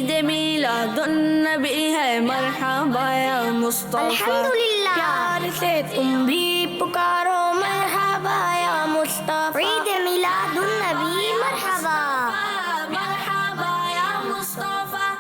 عید میلاد النبی ہے مرحبا یا مصطفیٰ الحمدللہ پیار سے تم بھی پکارو مرحبا یا مصطفیٰ عید میلاد النبی مرحبا مرحبا یا مصطفیٰ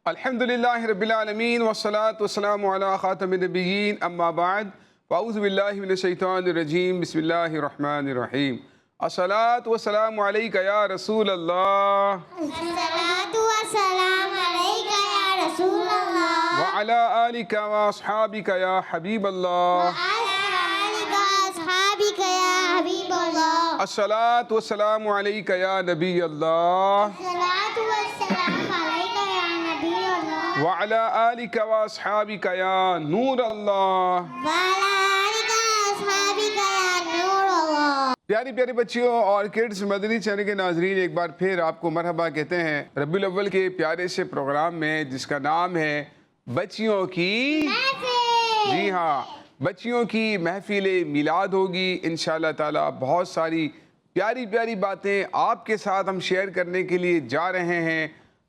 الحمدللہ رب العالمین والصلاة والسلام علی خاتم النبیین اما بعد فاعوذ باللہ من الشیطان الرجیم بسم اللہ الرحمن الرحیم الصلاة والسلام علیکہ یا رسول اللہ الصلاۃ والسلام علیک یا رسول اللہ وعلی آلکہ واصحابکہ یا حبیب اللہ وعلی آلک واصحابک یا حبیب اللہ الصلاة والسلام علیکہ یا نبی اللہ الصلاۃ والسلام علیک یا نبی اللہ وعلی آلکہ واصحابکہ یا نور اللہ وعلی آلک واصحابک یا نور اللہ۔ پیاری پیاری بچیوں اور کڈز مدنی چینل کے ناظرین، ایک بار پھر آپ کو مرحبا کہتے ہیں ربیع الاول کے پیارے سے پروگرام میں جس کا نام ہے بچیوں کی جی ہاں بچیوں کی محفل میلاد ہوگی انشاءاللہ تعالی۔ بہت ساری پیاری پیاری باتیں آپ کے ساتھ ہم شیئر کرنے کے لیے جا رہے ہیں۔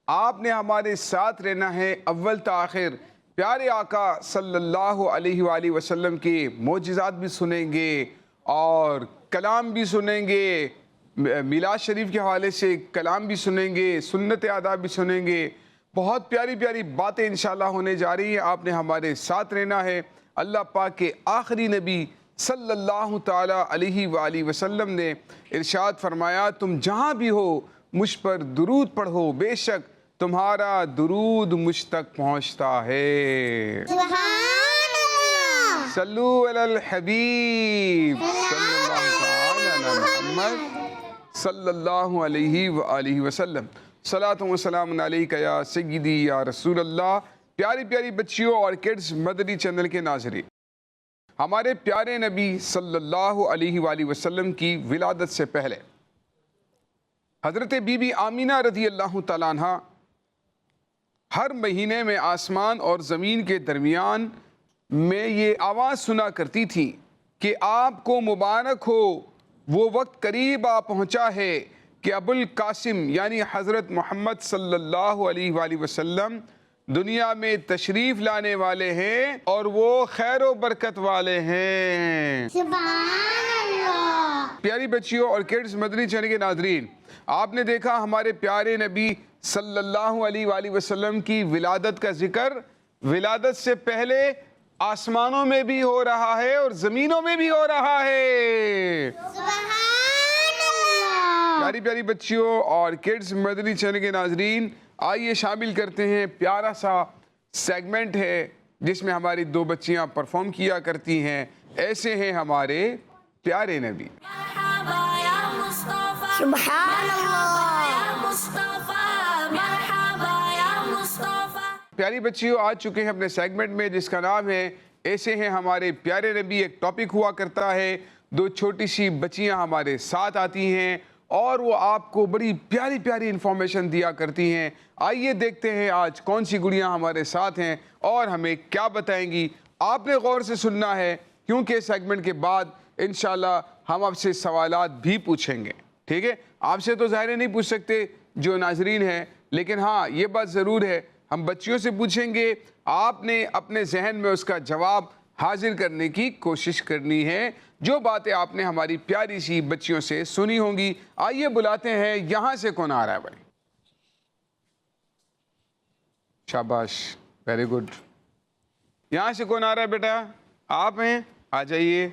آپ نے ہمارے ساتھ رہنا ہے اول تا آخر۔ پیارے آقا صلی اللہ علیہ وآلہ وسلم کے معجزات بھی سنیں گے اور کلام بھی سنیں گے، میلاد شریف کے حوالے سے کلام بھی سنیں گے، سنت آداب بھی سنیں گے۔ بہت پیاری پیاری باتیں انشاءاللہ ہونے جا رہی ہیں، آپ نے ہمارے ساتھ رہنا ہے۔ اللہ پاک کے آخری نبی صلی اللہ تعالیٰ علیہ وآلہ وسلم نے ارشاد فرمایا، تم جہاں بھی ہو مجھ پر درود پڑھو، بے شک تمہارا درود مجھ تک پہنچتا ہے۔ سبحان اللہ۔ صلو علی الحبیب صلی اللہ تعالی علی محمد صلی اللہ علیہ وآلہ وسلم۔ صلاۃ و سلام علیکہ یا سیدی یا رسول اللہ۔ پیاری پیاری بچیوں اور کڈز مدنی چینل کے ناظرین، ہمارے پیارے نبی صلی اللہ علیہ وآلہ وسلم کی ولادت سے پہلے حضرت بی بی آمینہ رضی اللہ تعالیٰ عنہ ہر مہینے میں آسمان اور زمین کے درمیان میں یہ آواز سنا کرتی تھی کہ آپ کو مبارک ہو، وہ وقت قریب آ پہنچا ہے کہ ابو القاسم یعنی حضرت محمد صلی اللہ علیہ وآلہ وسلم دنیا میں تشریف لانے والے ہیں اور وہ خیر و برکت والے ہیں۔ سبحان اللہ۔ پیاری بچیوں اور کڈز مدنی چینل کے ناظرین، آپ نے دیکھا ہمارے پیارے نبی صلی اللہ علیہ وآلہ وسلم کی ولادت کا ذکر ولادت سے پہلے آسمانوں میں بھی ہو رہا ہے اور زمینوں میں بھی ہو رہا ہے۔ سبحان اللہ۔ پیاری پیاری بچیوں اور کڈز مدنی چینل کے ناظرین، آئیے شامل کرتے ہیں پیارا سا سیگمنٹ ہے جس میں ہماری دو بچیاں پرفارم کیا کرتی ہیں۔ ایسے ہیں ہمارے پیارے نبی۔ مرحبا یا مصطفیٰ سبحان اللہ۔ یا مصطفیٰ مرحبا یا مصطفیٰ۔ پیاری بچیوں، آ چکے ہیں اپنے سیگمنٹ میں جس کا نام ہے ایسے ہیں ہمارے پیارے نبی۔ ایک ٹاپک ہوا کرتا ہے، دو چھوٹی سی بچیاں ہمارے ساتھ آتی ہیں اور وہ آپ کو بڑی پیاری پیاری انفارمیشن دیا کرتی ہیں۔ آئیے دیکھتے ہیں آج کون سی گڑیاں ہمارے ساتھ ہیں اور ہمیں کیا بتائیں گی۔ آپ نے غور سے سننا ہے کیونکہ سیگمنٹ کے بعد انشاءاللہ ہم آپ سے سوالات بھی پوچھیں گے، ٹھیک ہے؟ آپ سے تو ظاہر نہیں پوچھ سکتے جو ناظرین ہیں، لیکن ہاں یہ بات ضرور ہے ہم بچیوں سے پوچھیں گے۔ آپ نے اپنے ذہن میں اس کا جواب حاضر کرنے کی کوشش کرنی ہے، جو باتیں آپ نے ہماری پیاری سی بچیوں سے سنی ہوں گی۔ آئیے بلاتے ہیں، یہاں سے کون آ رہا ہے بھائی؟ شاباش، ویری گڈ۔ یہاں سے کون آ رہا ہے بیٹا؟ آپ ہیں، آ جائیے۔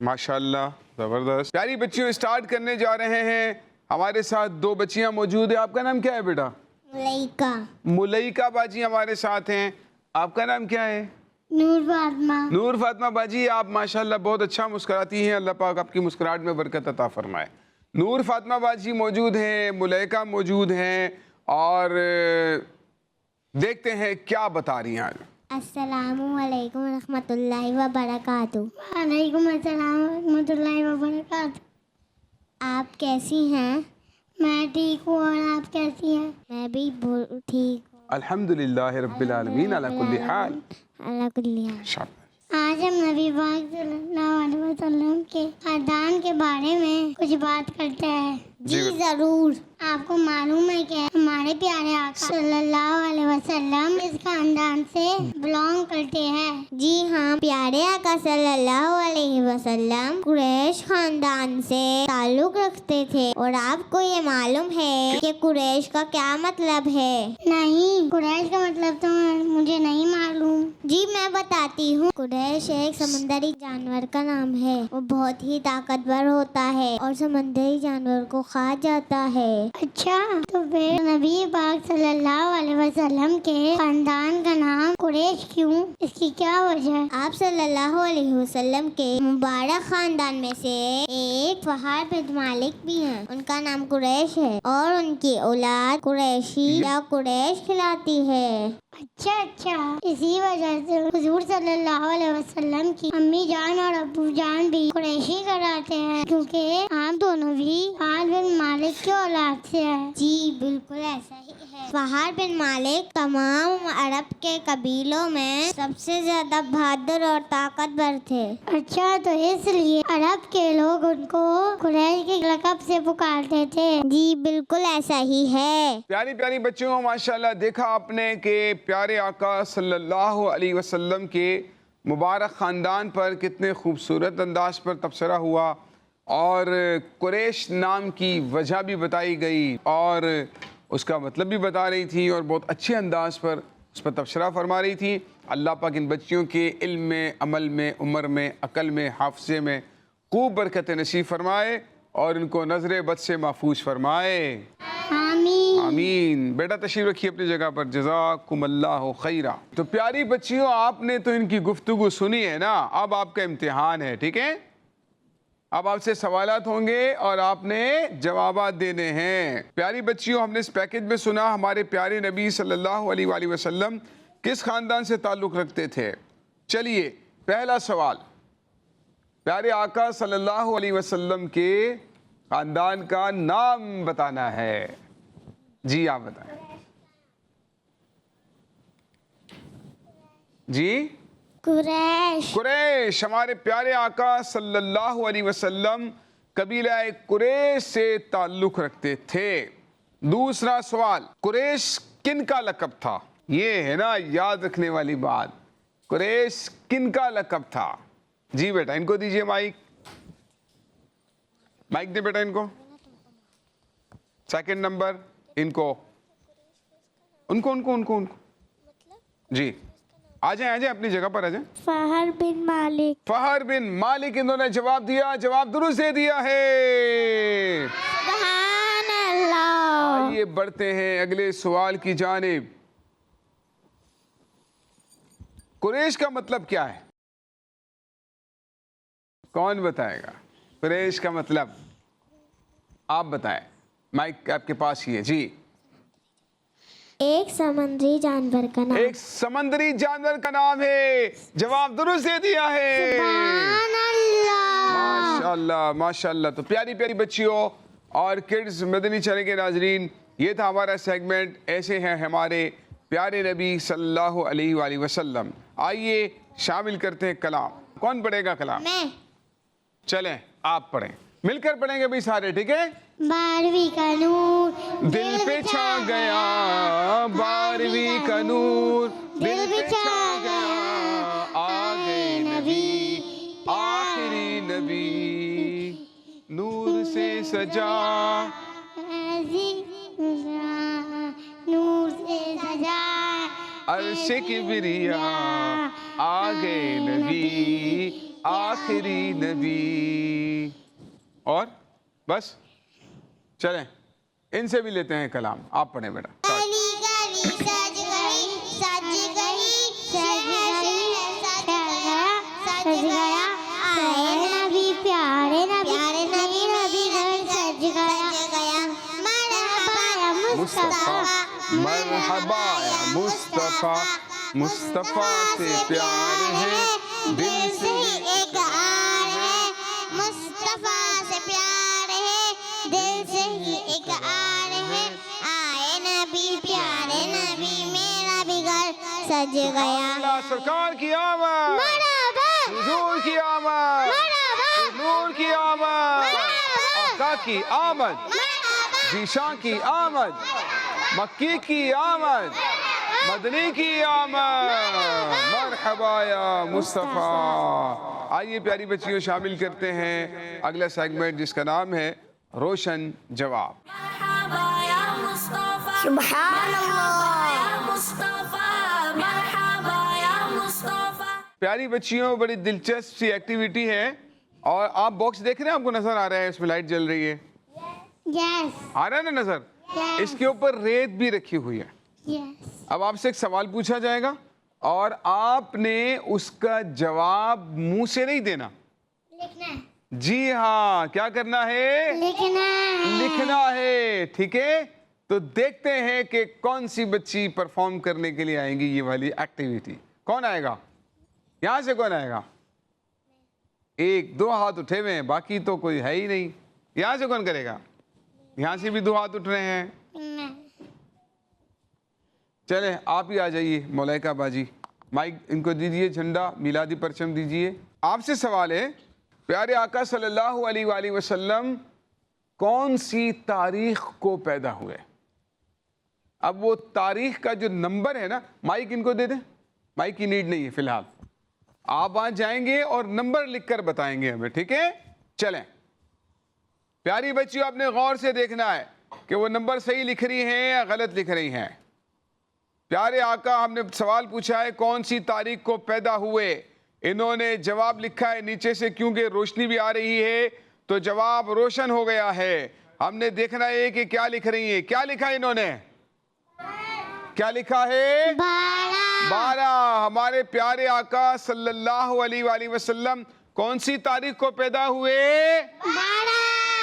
ماشاءاللہ، زبردست۔ پیاری بچیوں، اسٹارٹ کرنے جا رہے ہیں۔ ہمارے ساتھ دو بچیاں موجود ہیں۔ آپ کا نام کیا ہے بیٹا؟ ملیکہ۔ ملیکہ باجی ہمارے ساتھ ہیں۔ آپ کا نام کیا ہے؟ نور فاطمہ۔ نور فاطمہ باجی، آپ ماشاءاللہ بہت اچھا مسکراتی ہیں، اللہ پاک آپ کی مسکراہٹ میں برکت عطا فرمائے۔ نور فاطمہ باجی موجود ہیں، ملیکہ موجود ہیں اور دیکھتے ہیں کیا بتا رہی ہیں آج۔ السلام علیکم ورحمۃ اللہ وبرکاتہ۔ وعلیکم السلام ورحمۃ اللہ وبرکاتہ۔ آپ کیسی ہیں؟ میں ٹھیک ہوں، اور آپ کیسی ہیں؟ میں بھی ٹھیک ہوں الحمدللہ رب العالمین علی کل حال۔ اللہ کل حال۔ شاباش۔ آج ہم نبی پاک صلی اللہ علیہ وسلم کے خاندان کے بارے میں کچھ بات کرتے ہیں۔ جی ضرور۔ آپ کو معلوم ہے کہ ہمارے پیارے آقا صلی اللہ علیہ وسلم اس خاندان سے بلانگ کرتے ہیں۔ جی ہاں، پیارے آقا صلی اللہ علیہ وسلم قریش خاندان سے تعلق رکھتے تھے۔ اور آپ کو یہ معلوم ہے کہ قریش کا کیا مطلب ہے؟ نہیں، قریش کا مطلب تو مجھے نہیں معلوم۔ جی میں بتاتی ہوں۔ قریش ایک سمندری جانور کا نام ہے۔ وہ بہت ہی طاقتور ہوتا ہے اور سمندری جانور کو کھا جاتا ہے۔ اچھا، تو پھر نبی پاک صلی اللہ علیہ وسلم کے خاندان کا نام قریش کیوں؟ اس کی کیا وجہ؟ آپ صلی اللہ علیہ وسلم کے مبارک خاندان میں سے ایک فہر بن مالک بھی ہیں۔ ان کا نام قریش ہے اور ان کی اولاد قریشی یا قریش کہلاتی ہے۔ اچھا، اسی وجہ سے حضور صلی اللہ علیہ وسلم کی امی جان اور ابو جان بھی قریشی کراتے ہیں، کیونکہ آپ دونوں بھی فہر بن مالک کی اولاد سے ہیں۔ جی بالکل ایسا ہی ہے۔ فہر بن مالک تمام عرب کے قبیلوں میں سب سے زیادہ بہادر اور طاقتور تھے۔ اچھا، تو اس لیے عرب کے لوگ ان کو قریش کے لقب سے پکارتے تھے۔ جی بالکل ایسا ہی ہے۔ پیاری پیاری بچوں، ماشاءاللہ دیکھا آپ نے کہ پیارے آقا صلی اللہ علیہ وسلم کے مبارک خاندان پر کتنے خوبصورت انداز پر تبصرہ ہوا، اور قریش نام کی وجہ بھی بتائی گئی اور اس کا مطلب بھی بتا رہی تھی، اور بہت اچھے انداز پر اس پر تبصرہ فرما رہی تھی۔ اللہ پاک ان بچیوں کے علم میں، عمل میں، عمر میں، عقل میں، حافظے میں خوب برکت نصیب فرمائے اور ان کو نظر بد سے محفوظ فرمائے۔ آمین آمین۔ بیٹا تشریف رکھیے اپنی جگہ پر، جزاکم اللہ خیرہ۔ تو پیاری بچیوں، آپ نے تو ان کی گفتگو سنی ہے نا، اب آپ کا امتحان ہے، ٹھیک ہے؟ اب آپ سے سوالات ہوں گے اور آپ نے جوابات دینے ہیں۔ پیاری بچیوں، ہم نے اس پیکج میں سنا ہمارے پیارے نبی صلی اللہ علیہ وآلہ وسلم کس خاندان سے تعلق رکھتے تھے۔ چلیے پہلا سوال، پیارے آقا صلی اللہ علیہ وسلم کے خاندان کا نام بتانا ہے۔ جی آپ بتائیں۔ جی قریش۔ قریش، ہمارے پیارے آقا صلی اللہ علیہ وسلم قبیلہ قریش سے تعلق رکھتے تھے۔ دوسرا سوال، قریش کن کا لقب تھا؟ یہ ہے نا یاد رکھنے والی بات، قریش کن کا لقب تھا؟ جی بیٹا ان کو دیجئے مائک، مائک دے بیٹا ان کو۔ سیکنڈ نمبر ان کو جی آ جائیں اپنی جگہ پر آ جائیں۔ فہر بن مالک۔ فہر بن مالک، انہوں نے جواب دیا، جواب درست دے دیا ہے۔ سبحان اللہ۔ آئیے بڑھتے ہیں اگلے سوال کی جانب۔ قریش کا مطلب کیا ہے؟ کون بتائے گا قریش کا مطلب؟ آپ بتائیں، مائک آپ کے پاس ہی ہے۔ جی ایک سمندری جانور کا نام۔ ایک سمندری جانور کا نام ہے، جواب درست دے دیا ہے۔ سبحان اللہ۔ ماشاءاللہ ماشاءاللہ۔ تو پیاری پیاری بچیوں اور کڈز مدنی چینل کے ناظرین، یہ تھا ہمارا سیگمنٹ ایسے ہیں ہمارے پیارے نبی صلی اللہ علیہ وآلہ وسلم۔ آئیے شامل کرتے ہیں کلام۔ کون پڑھے گا کلام؟ میں۔ چلیں آپ پڑھیں، مل کر پڑھیں گے بھی سارے، ٹھیک ہے؟ 12ویں کا نور دل پہ چھا گیا، 12ویں کا نور دل پہ چھا گیا، آ گئے نبی آخری نبی، نور سے سجا نور سے سجا عرش کبریا، آ گئے نبی آخری نبی۔ اور بس چلیں ان سے بھی لیتے ہیں کلام، آپ پڑھیں بیٹا۔ گلی گلی سج گئی، سج گئی، سج گئی، سج گیا، آئے نبی پیارے نبی، پیارے نبی، نبی گھر سج گیا، مرحبا یا مصطفیٰ، مرحبا یا مصطفیٰ، مصطفیٰ سے پیار ہے، دل سے اقرار ہے، مصطفیٰ سے پیار ہے، دل سے ہی اقرار ہے، آئے نبی پیارے نبی، میرا بھی گھر سج گیا۔ اللہ سرکار کی آمد۔ مرحبا حضور کی آمد، نور کی آمد، آقا کی آمد، ذیشان کی آمد، مکی کی آمد، مدنی کی آمد، مرحبا یا مصطفیٰ۔ آئیے پیاری بچیوں شامل کرتے ہیں اگلا سیگمنٹ جس کا نام ہے روشن جواب۔ مرحبا یا مصطفیٰ، سبحان اللہ یا مصطفیٰ، مرحبا یا مصطفیٰ۔ پیاری بچیوں بڑی دلچسپ سی ایکٹیویٹی ہے، اور آپ باکس دیکھ رہے ہیں، آپ کو نظر آ رہا ہے اس میں لائٹ جل رہی ہے، یس آ رہا ہے نا نظر؟ Yes. اس کے اوپر ریت بھی رکھی ہوئی ہے۔ یس اب آپ سے ایک سوال پوچھا جائے گا اور آپ نے اس کا جواب منہ سے نہیں دینا، لکھنا جی ہاں، کیا کرنا ہے؟ لکھنا ہے، ٹھیک ہے؟ تو دیکھتے ہیں کہ کون سی بچی پرفارم کرنے کے لیے آئیں گی یہ والی ایکٹیویٹی۔ کون آئے گا یہاں سے؟ کون آئے گا؟ ایک دو ہاتھ اٹھے ہوئے ہیں، باقی تو کوئی ہے ہی نہیں۔ یہاں سے کون کرے گا؟ یہاں سے بھی دو ہاتھ اٹھ رہے ہیں۔ چلیں آپ ہی آ جائیے ملائکہ باجی، مائک ان کو دیجئے، جھنڈا میلادی پرچم دیجئے۔ آپ سے سوال ہے، پیارے آقا صلی اللہ علیہ وآلہ وسلم کون سی تاریخ کو پیدا ہوئے؟ اب وہ تاریخ کا جو نمبر ہے نا، مائک ان کو دے دیں، مائک کی نیڈ نہیں ہے فی الحال، آپ وہاں جائیں گے اور نمبر لکھ کر بتائیں گے ہمیں، ٹھیک ہے؟ چلیں پیاری بچیوں، آپ نے غور سے دیکھنا ہے کہ وہ نمبر صحیح لکھ رہی ہیں یا غلط لکھ رہی ہیں۔ پیارے آقا ہم نے سوال پوچھا ہے کون سی تاریخ کو پیدا ہوئے، انہوں نے جواب لکھا ہے نیچے سے، کیونکہ روشنی بھی آ رہی ہے تو جواب روشن ہو گیا ہے۔ ہم نے دیکھنا ہے کہ کیا لکھ رہی ہیں۔ کیا لکھا ہے انہوں نے؟ کیا لکھا ہے؟ 12۔ ہمارے پیارے آقا صلی اللہ علیہ وآلہ وسلم کون سی تاریخ کو پیدا ہوئے؟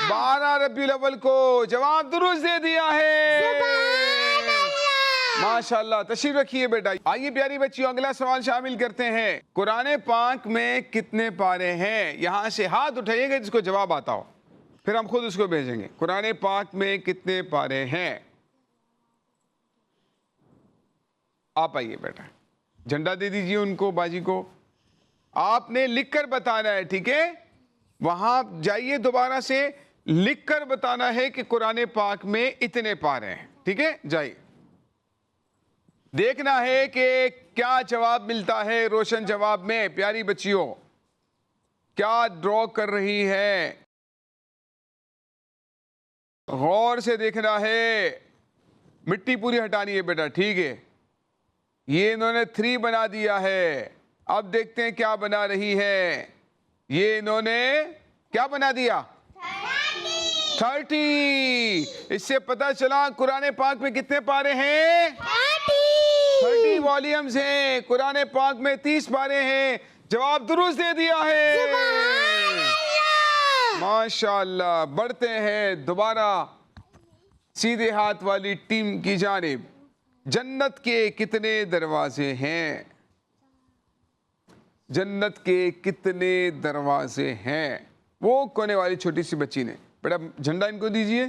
12 ربیع الاول کو۔ جواب درست دے دیا ہے، ماشاءاللہ۔ تشریف رکھیے بیٹا۔ آئیے پیاری بچیوں اگلا سوال شامل کرتے ہیں۔ قرآن پاک میں کتنے پارے ہیں؟ یہاں سے ہاتھ اٹھائیے گا جس کو جواب آتا ہو، پھر ہم خود اس کو بھیجیں گے۔ قرآن پاک میں کتنے پارے ہیں؟ آپ آئیے بیٹا، جھنڈا دے دیجئے ان کو، باجی کو۔ آپ نے لکھ کر بتانا ہے، ٹھیک ہے؟ وہاں جائیے دوبارہ سے، لکھ کر بتانا ہے کہ قرآن پاک میں اتنے پارے ہیں، ٹھیک ہے؟ جائیے، دیکھنا ہے کہ کیا جواب ملتا ہے روشن جواب میں۔ پیاری بچیوں کیا ڈرا کر رہی ہے، غور سے دیکھنا ہے، مٹی پوری ہٹانی ہے بیٹا، ٹھیک ہے؟ یہ انہوں نے 3 بنا دیا ہے، اب دیکھتے ہیں کیا بنا رہی ہے۔ یہ انہوں نے کیا بنا دیا؟ 30۔ اس سے پتہ چلا قرآن پاک میں کتنے پارے ہیں؟ 30 والیومز ہیں۔ قرآن پاک میں 30 پارے ہیں۔ جواب درست دے دیا ہے، ماشاءاللہ۔ بڑھتے ہیں دوبارہ سیدھے ہاتھ والی ٹیم کی جانب۔ جنت کے کتنے دروازے ہیں؟ جنت کے کتنے دروازے ہیں؟ وہ کونے والی چھوٹی سی بچی نے، بیٹا جھنڈا ان کو دیجئے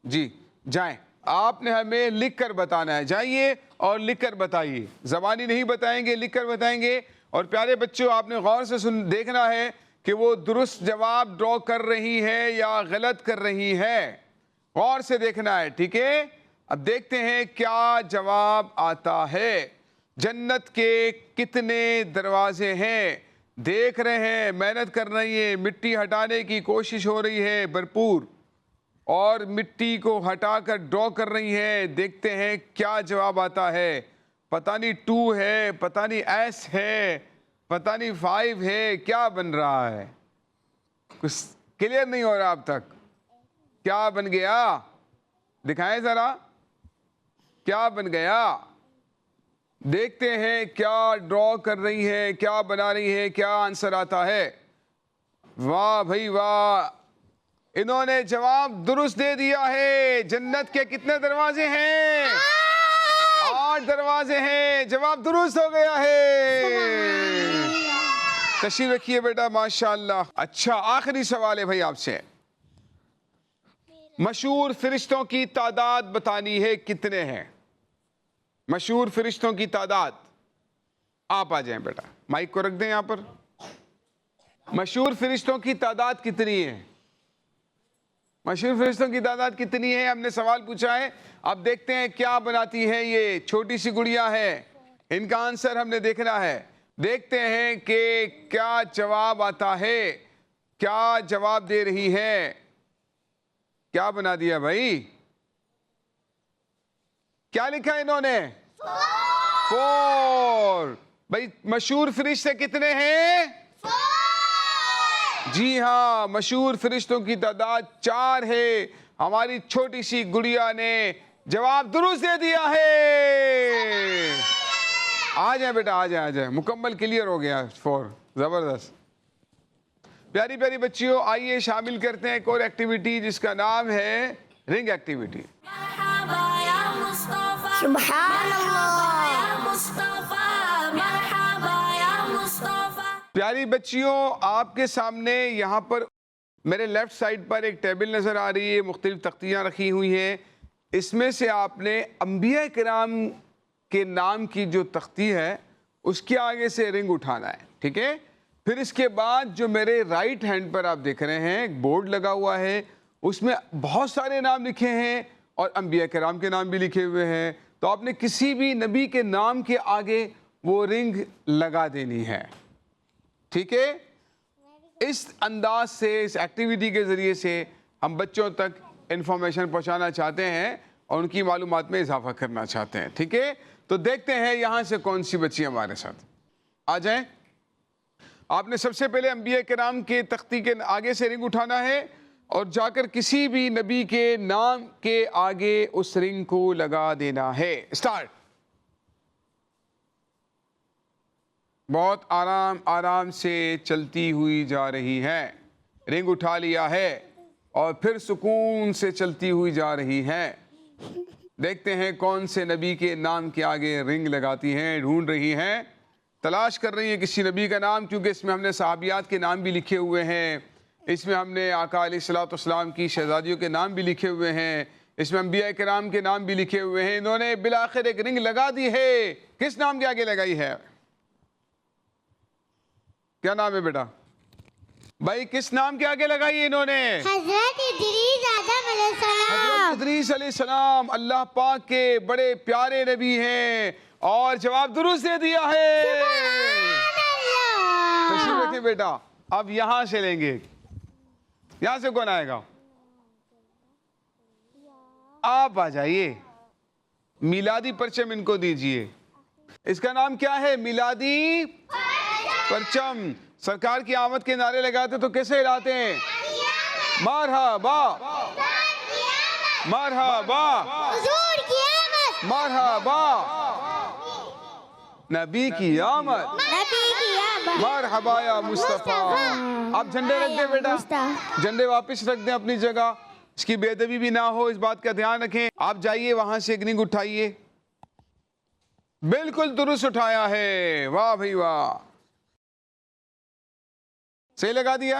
جی۔ جائیں، آپ نے ہمیں لکھ کر بتانا ہے، جائیے اور لکھ کر بتائیے، زبانی نہیں بتائیں گے، لکھ کر بتائیں گے۔ اور پیارے بچوں آپ نے غور سے دیکھنا ہے کہ وہ درست جواب ڈرا کر رہی ہے یا غلط کر رہی ہے، غور سے دیکھنا ہے، ٹھیک ہے؟ اب دیکھتے ہیں کیا جواب آتا ہے۔ جنت کے کتنے دروازے ہیں؟ دیکھ رہے ہیں، محنت کر رہی ہے، مٹی ہٹانے کی کوشش ہو رہی ہے بھرپور، اور مٹی کو ہٹا کر ڈرا کر رہی ہے۔ دیکھتے ہیں کیا جواب آتا ہے۔ پتہ نہیں 2 ہے، پتہ نہیں ایس ہے، پتہ نہیں 5 ہے، کیا بن رہا ہے؟ کچھ کلیئر نہیں ہو رہا اب تک۔ کیا بن گیا؟ دکھائیں ذرا، کیا بن گیا؟ دیکھتے ہیں کیا ڈرا کر رہی ہے، کیا بنا رہی ہے، کیا آنسر آتا ہے۔ واہ بھائی واہ، انہوں نے جواب درست دے دیا ہے۔ جنت کے کتنے دروازے ہیں؟ 8 دروازے ہیں۔ جواب درست ہو گیا ہے۔ تشریف رکھیے بیٹا، ماشاءاللہ۔ اچھا، آخری سوال ہے بھائی آپ سے۔ مشہور فرشتوں کی تعداد بتانی ہے، کتنے ہیں؟ مشہور فرشتوں کی تعداد۔ آپ آ جائیں بیٹا، مائک کو رکھ دیں یہاں پر۔ مشہور فرشتوں کی تعداد کتنی ہے؟ مشہور فرشتوں کی تعداد کتنی ہے ہم نے سوال پوچھا ہے. اب دیکھتے ہیں کیا بناتی ہے یہ چھوٹی سی گڑیا ہے. ان کا آنسر ہم نے دیکھنا ہے. دیکھتے ہیں کہ کیا جواب آتا ہے, کیا جواب دے رہی ہے. کیا بنا دیا بھائی؟ کیا لکھا انہوں نے؟ 4. بھائی مشہور فرشتے کتنے ہیں؟ جی ہاں, مشہور فرشتوں کی تعداد 4 ہے. ہماری چھوٹی سی گڑیا نے جواب درست دے دیا ہے. آ جائیں بیٹا, آ جائیں, مکمل کلیئر ہو گیا 4. زبردست. پیاری پیاری بچیوں, آئیے شامل کرتے ہیں ایک اور ایکٹیویٹی جس کا نام ہے رنگ ایکٹیویٹی. سبحان اللہ. پیاری بچیوں, آپ کے سامنے یہاں پر میرے لیفٹ سائڈ پر ایک ٹیبل نظر آ رہی ہے, مختلف تختیاں رکھی ہوئی ہیں. اس میں سے آپ نے انبیاء کرام کے نام کی جو تختی ہے اس کے آگے سے رنگ اٹھانا ہے, ٹھیک ہے. پھر اس کے بعد جو میرے رائٹ ہینڈ پر آپ دیکھ رہے ہیں ایک بورڈ لگا ہوا ہے, اس میں بہت سارے نام لکھے ہیں اور انبیاء کرام کے نام بھی لکھے ہوئے ہیں. تو آپ نے کسی بھی نبی کے نام کے آگے وہ رنگ لگا دینی ہے, ٹھیک ہے. اس انداز سے, اس ایکٹیویٹی کے ذریعے سے ہم بچوں تک انفارمیشن پہنچانا چاہتے ہیں اور ان کی معلومات میں اضافہ کرنا چاہتے ہیں, ٹھیک ہے. تو دیکھتے ہیں یہاں سے کون سی بچی ہمارے ساتھ. آ جائیں. آپ نے سب سے پہلے انبیاء کرام کے تختی کے آگے سے رنگ اٹھانا ہے اور جا کر کسی بھی نبی کے نام کے آگے اس رنگ کو لگا دینا ہے. اسٹارٹ. بہت آرام آرام سے چلتی ہوئی جا رہی ہے. رنگ اٹھا لیا ہے اور پھر سکون سے چلتی ہوئی جا رہی ہے. دیکھتے ہیں کون سے نبی کے نام کے آگے رنگ لگاتی ہیں. ڈھونڈ رہی ہیں, تلاش کر رہی ہیں کسی نبی کا نام, کیونکہ اس میں ہم نے صحابیات کے نام بھی لکھے ہوئے ہیں, اس میں ہم نے آقا علیہ الصلوۃ والسلام کی شہزادیوں کے نام بھی لکھے ہوئے ہیں, اس میں انبیاء کرام کے نام بھی لکھے ہوئے ہیں. انہوں نے بالآخر ایک رنگ لگا دی ہے. کس نام کے آگے لگائی ہے؟ کیا نام ہے بیٹا بھائی؟ کس نام کے آگے لگائی ہے انہوں نے؟ حضرت ادریس آدم علیہ السلام. حضرت ادریس علیہ السلام اللہ پاک کے بڑے پیارے نبی ہیں اور جواب درست دے دیا ہے. تشریف رکھیں بیٹا. اب یہاں سے لیں گے. یہاں سے کون آئے گا؟ آپ آ جائیے. میلادی پرچم ان کو دیجئے. اس کا نام کیا ہے؟ میلادی پرچم. سرکار کی آمد کے نعرے لگاتے تو کیسے ہلاتے ہیں؟ مرحبا مرحبا حضور کی آمد, مرحبا نبی کی آمد, نبی کی آمد, مرحبا یا مصطفیٰ. آپ جھنڈے رکھ دیں بیٹا, جھنڈے واپس رکھ دیں اپنی جگہ. اس کی بے ادبی بھی نہ ہو, اس بات کا دھیان رکھیں. آپ جائیے وہاں سے ایک رنگ اٹھائیے. بالکل درست اٹھایا ہے. واہ بھائی واہ, صحیح لگا دیا.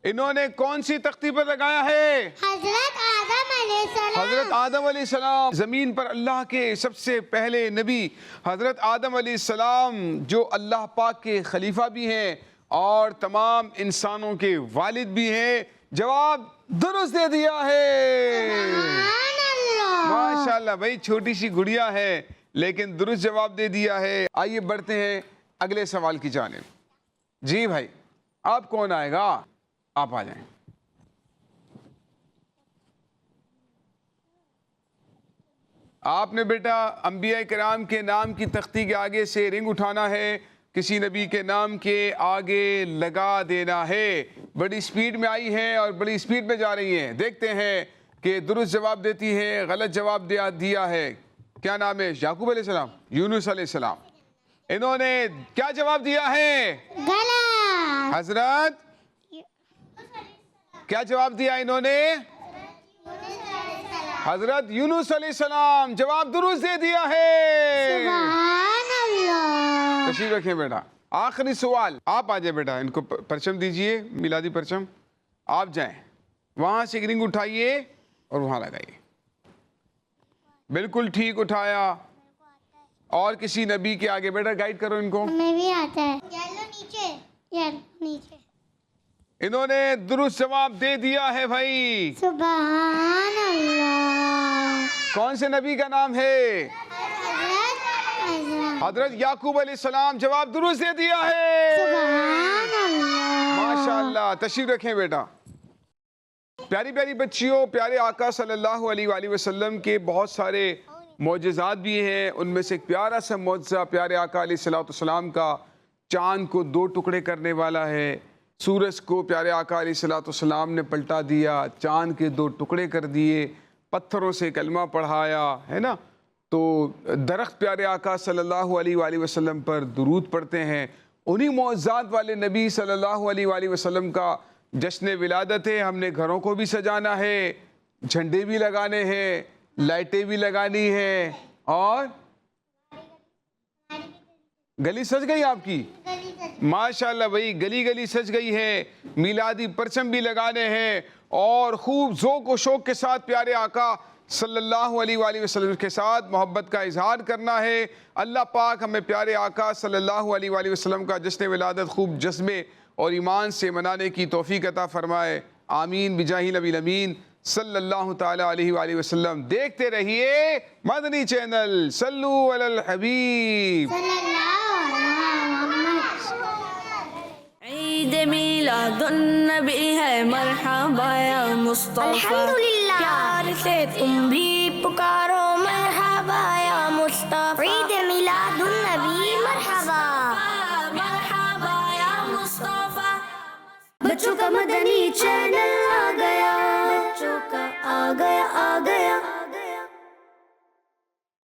انہوں نے کون سی تختی پر لگایا ہے؟ حضرت آدم علیہ السلام. حضرت آدم علیہ السلام. زمین پر اللہ کے سب سے پہلے نبی حضرت آدم علیہ السلام, جو اللہ پاک کے خلیفہ بھی ہیں اور تمام انسانوں کے والد بھی ہیں. جواب درست دے دیا ہے. سبحان اللہ. ماشاءاللہ بھائی, چھوٹی سی گڑیا ہے لیکن درست جواب دے دیا ہے. آئیے بڑھتے ہیں اگلے سوال کی جانب. جی بھائی, آپ کون آئے گا؟ آپ آ جائیں. آپ نے بیٹا انبیاء کرام کے نام کی تختی کے آگے سے رنگ اٹھانا ہے, کسی نبی کے نام کے آگے لگا دینا ہے. بڑی سپیڈ میں آئی ہیں اور بڑی سپیڈ میں جا رہی ہیں. دیکھتے ہیں کہ درست جواب دیتی ہے, غلط جواب دیا ہے. کیا نام ہے؟ یعقوب علیہ السلام, یونس علیہ السلام. انہوں نے کیا جواب دیا ہے؟ غلط. حضرت کیا جواب دیا انہوں نے؟ حضرت یونس علیہ السلام. جواب درست دے دیا ہے. سبحان اللہ. تشریف رکھیں بیٹا. آخری سوال. آپ آ جائیں بیٹا, ان کو پرچم دیجئے, میلادی پرچم. آپ جائیں وہاں سے رنگ اٹھائیے اور وہاں لگائیے. بالکل ٹھیک اٹھایا. اور کسی نبی کے آگے بیٹا گائیڈ کرو ان کو. ہمیں بھی آتا ہے. یلو نیچے, یلو نیچے. انہوں نے درست جواب دے دیا ہے بھائی. سبحان اللہ. کون سے نبی کا نام ہے؟ حضرت یعقوب علیہ السلام. جواب درست دے دیا ہے. سبحان اللہ. ماشاءاللہ. تشریف رکھیں بیٹا. پیاری پیاری بچیوں، پیارے آقا صلی اللہ علیہ وآلہ وسلم کے بہت سارے معجزات بھی ہیں. ان میں سے ایک پیارا سا معجزہ پیارے آقا علیہ السلام کا چاند کو 2 ٹکڑے کرنے والا ہے. سورج کو پیارے آقا علیہ السلام نے پلٹا دیا، چاند کے 2 ٹکڑے کر دیے، پتھروں سے کلمہ پڑھایا ہے نا. تو درخت پیارے آقا صلی اللہ علیہ وآلہ وسلم پر درود پڑھتے ہیں. انہی معجزات والے نبی صلی اللہ علیہ وآلہ وسلم کا جشن ولادت ہے. ہم نے گھروں کو بھی سجانا ہے، جھنڈے بھی لگانے ہیں، لائٹیں بھی لگانی ہیں، اور گلی سج گئی آپ کی؟ ماشاءاللہ بھائی، گلی گلی سج گئی ہے. میلادی پرچم بھی لگانے ہیں اور خوب ذوق و شوق کے ساتھ پیارے آقا صلی اللہ علیہ وآلہ وسلم کے ساتھ محبت کا اظہار کرنا ہے. اللہ پاک ہمیں پیارے آقا صلی اللہ علیہ وآلہ وسلم کا جشن ولادت خوب جذبے اور ایمان سے منانے کی توفیق عطا فرمائے. آمین بجاہ نبی الامین صلی اللہ تعالی علیہ وآلہ وسلم. دیکھتے رہیے مدنی چینل. صلو علی الحبیب. عید میلاد النبی ہے، مرحبا یا مصطفیٰ. الحمدللہ. پیار سے تم بھی پکارو، مرحبا یا مصطفیٰ. عید